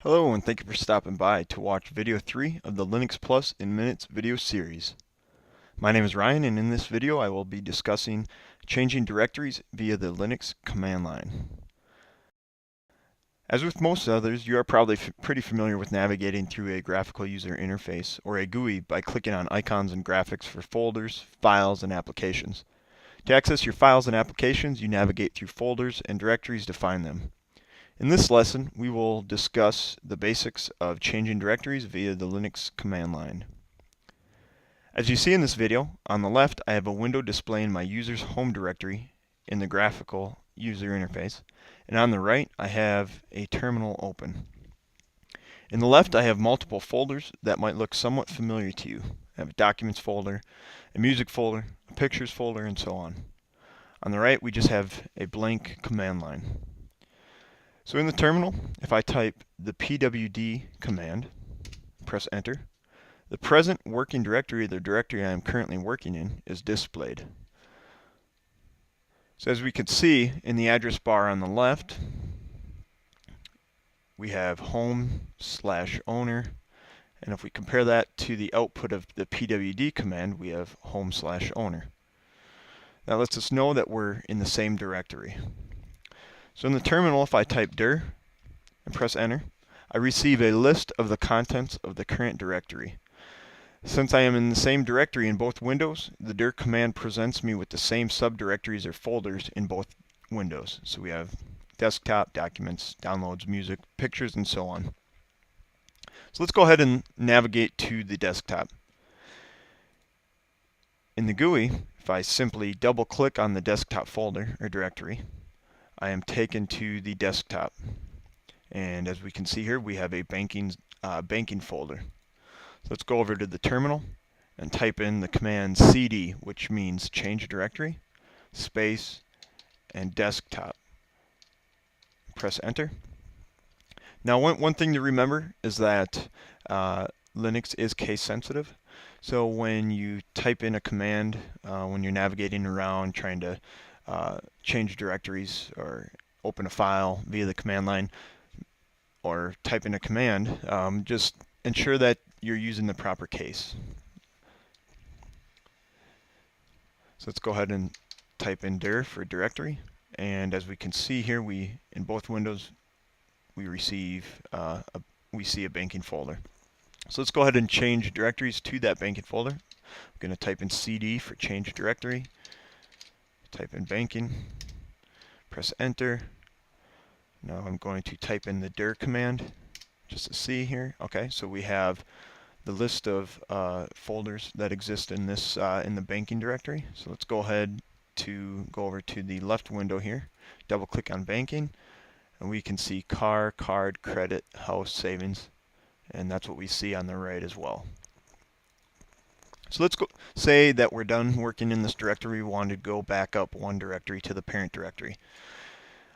Hello and thank you for stopping by to watch video 3 of the Linux Plus in Minutes video series. My name is Ryan, and in this video I will be discussing changing directories via the Linux command line. As with most others, you are probably pretty familiar with navigating through a graphical user interface or a GUI by clicking on icons and graphics for folders, files, and applications. To access your files and applications, you navigate through folders and directories to find them. In this lesson, we will discuss the basics of changing directories via the Linux command line. As you see in this video, on the left I have a window displaying my user's home directory in the graphical user interface, and on the right I have a terminal open. In the left I have multiple folders that might look somewhat familiar to you. I have a documents folder, a music folder, a pictures folder, and so on. On the right we just have a blank command line. So in the terminal, if I type the pwd command, press enter, the present working directory, the directory I am currently working in, is displayed. So as we can see in the address bar on the left, we have home/owner, and if we compare that to the output of the pwd command, we have home/owner. That lets us know that we're in the same directory. So in the terminal, if I type dir and press enter, I receive a list of the contents of the current directory. Since I am in the same directory in both windows, the dir command presents me with the same subdirectories or folders in both windows. So we have desktop, documents, downloads, music, pictures, and so on. So let's go ahead and navigate to the desktop. In the GUI, if I simply double click on the desktop folder or directory, I am taken to the desktop, and as we can see here we have a banking folder. So let's go over to the terminal and type in the command cd, which means change directory, space, and desktop. Press enter. Now one thing to remember is that Linux is case sensitive, so when you type in a command, when you're navigating around trying to change directories or open a file via the command line or type in a command, just ensure that you're using the proper case. So let's go ahead and type in dir for directory, and as we can see here, in both windows we see a banking folder. So let's go ahead and change directories to that banking folder. I'm going to type in cd for change directory, type in banking, press enter. Now I'm going to type in the dir command just to see here. Okay, so we have the list of folders that exist in this in the banking directory. So let's go ahead to go over to the left window here, double click on banking, and we can see car, card, credit, house, savings, and that's what we see on the right as well. So let's say that we're done working in this directory. We want to go back up one directory to the parent directory.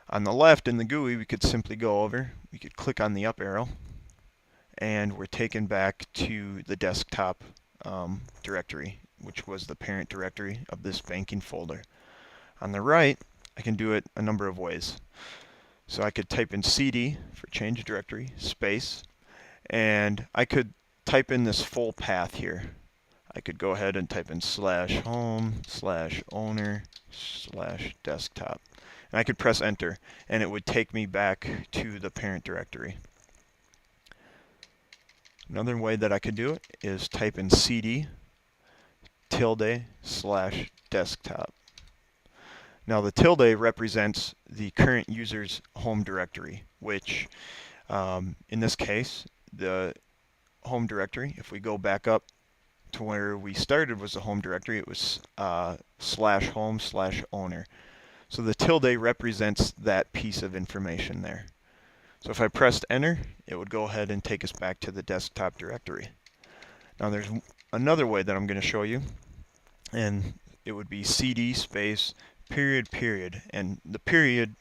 On the left in the GUI, we could simply go over, we could click on the up arrow, and we're taken back to the desktop directory, which was the parent directory of this banking folder. On the right, I can do it a number of ways. So I could type in cd for change directory, space, and I could type in this full path here. I could go ahead and type in /home/owner/desktop. And I could press enter, and it would take me back to the parent directory. Another way that I could do it is type in cd ~/desktop. Now the tilde represents the current user's home directory, which in this case, the home directory, if we go back up to where we started was the home directory, it was /home/owner. So the tilde represents that piece of information there. So if I pressed enter, it would go ahead and take us back to the desktop directory. Now there's another way that I'm going to show you, and it would be cd space period, and the period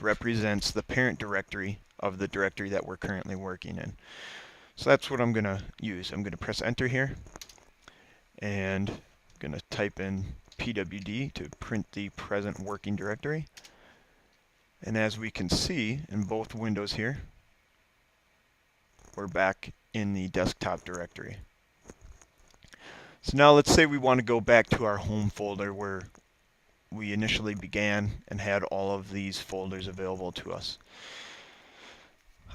represents the parent directory of the directory that we're currently working in. So that's what I'm going to use. I'm going to press enter here, and I'm going to type in pwd to print the present working directory. And as we can see in both windows here, we're back in the desktop directory. So now let's say we want to go back to our home folder where we initially began and had all of these folders available to us.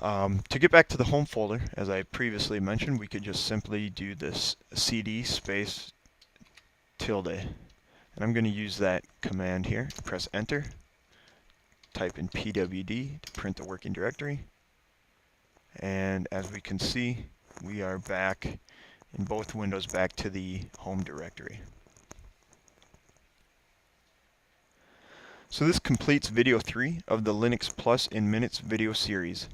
To get back to the home folder, as I previously mentioned, we could just simply do this cd space tilde. And I'm going to use that command here. Press enter, type in pwd to print the working directory. And as we can see, we are back in both windows back to the home directory. So this completes video 3 of the Linux Plus in Minutes video series.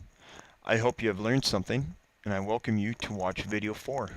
I hope you have learned something, and I welcome you to watch video 4.